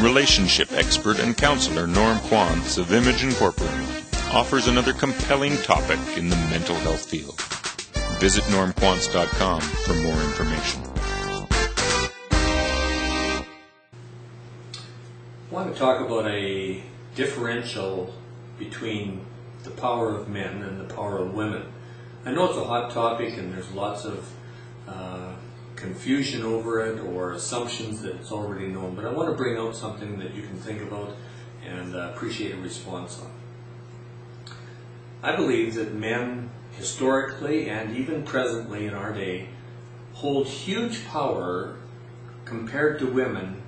Relationship expert and counselor Norm Quantz of Image Incorporated offers another compelling topic in the mental health field. Visit normquantz.com for more information. I want to talk about a differential between the power of men and the power of women. I know it's a hot topic and there's lots of confusion over it or assumptions that it's already known, but I want to bring out something that you can think about and appreciate a response on. I believe that men historically and even presently in our day hold huge power compared to women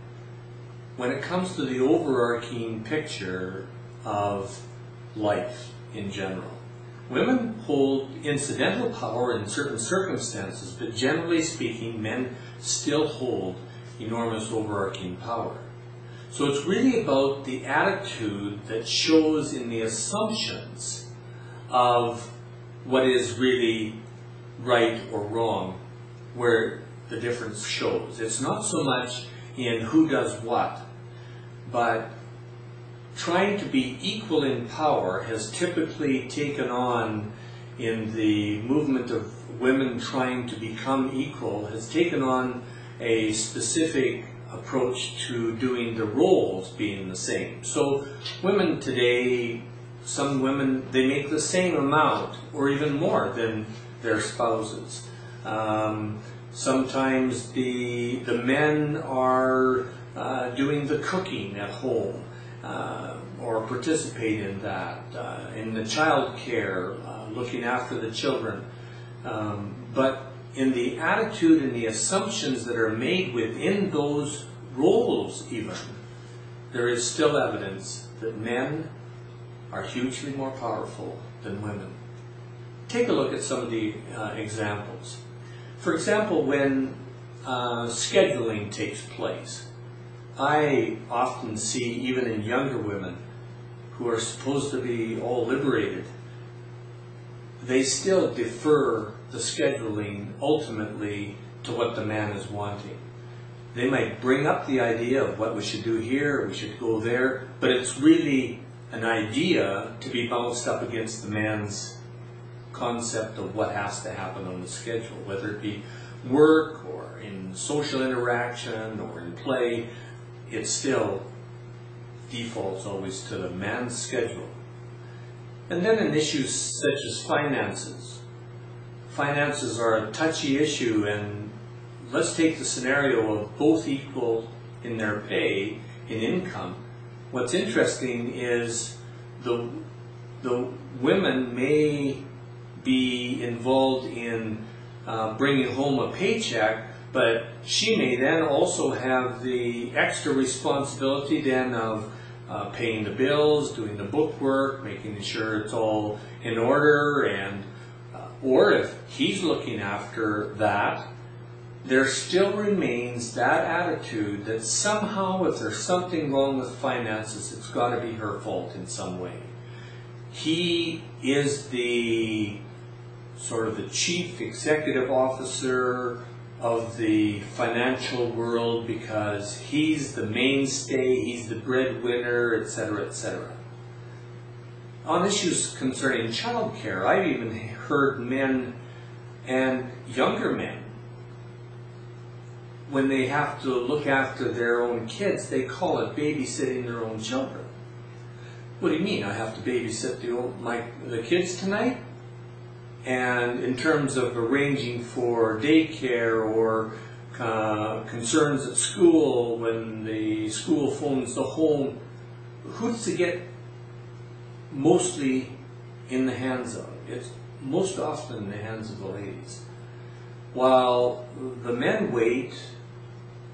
when it comes to the overarching picture of life in general. Women hold incidental power in certain circumstances, but generally speaking, men still hold enormous overarching power. So it's really about the attitude that shows in the assumptions of what is really right or wrong, where the difference shows. It's not so much in who does what, but trying to be equal in power has typically taken on, in the movement of women trying to become equal, has taken on a specific approach to doing the roles being the same. So women today, some women, they make the same amount or even more than their spouses. Sometimes the men are doing the cooking at home. Or participate in that, in the child care, looking after the children. But in the attitude and the assumptions that are made within those roles even, there is still evidence that men are hugely more powerful than women. Take a look at some of the examples. For example, when scheduling takes place, I often see, even in younger women who are supposed to be all liberated, they still defer the scheduling ultimately to what the man is wanting. They might bring up the idea of what we should do here, we should go there, but it's really an idea to be bounced up against the man's concept of what has to happen on the schedule, whether it be work or in social interaction or in play. It still defaults always to the man's schedule. And then in issues such as finances. Finances are a touchy issue, and let's take the scenario of both equal in their pay, in income. What's interesting is the women may be involved in bringing home a paycheck, but she may then also have the extra responsibility then of paying the bills, doing the bookwork, making sure it's all in order, and or if he's looking after that, there still remains that attitude that somehow if there's something wrong with finances, it's got to be her fault in some way. He is the sort of the chief executive officer of the financial world because he's the mainstay, he's the breadwinner, etc., etc. On issues concerning childcare, I've even heard men and younger men, when they have to look after their own kids, they call it babysitting their own children. What do you mean, I have to babysit the kids tonight? And in terms of arranging for daycare or concerns at school, when the school phones the home, who's to get mostly in the hands of? It's most often in the hands of the ladies. While the men wait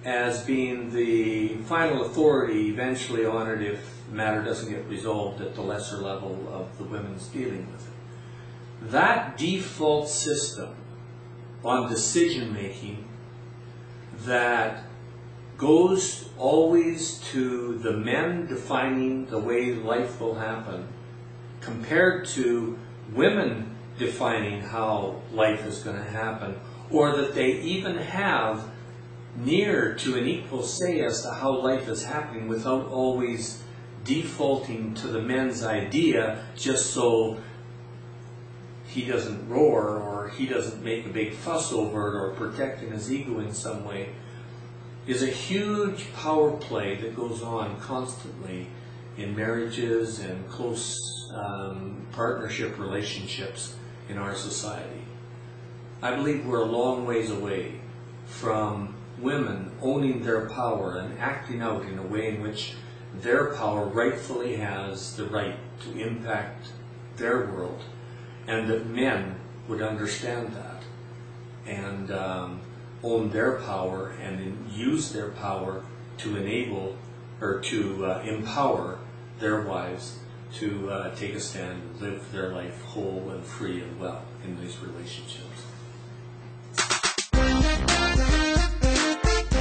as being the final authority eventually on it if the matter doesn't get resolved at the lesser level of the women's dealing with it. That default system on decision making that goes always to the men defining the way life will happen compared to women defining how life is going to happen, or that they even have near to an equal say as to how life is happening without always defaulting to the men's idea just so he doesn't roar or he doesn't make a big fuss over it or protecting his ego in some way, is a huge power play that goes on constantly in marriages and close partnership relationships in our society. I believe we're a long ways away from women owning their power and acting out in a way in which their power rightfully has the right to impact their world, and that men would understand that and own their power and use their power to enable or to empower their wives to take a stand and live their life whole and free and well in these relationships.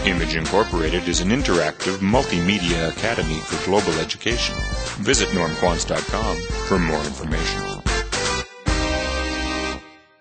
Image Incorporated is an interactive multimedia academy for global education. Visit normquants.com for more information.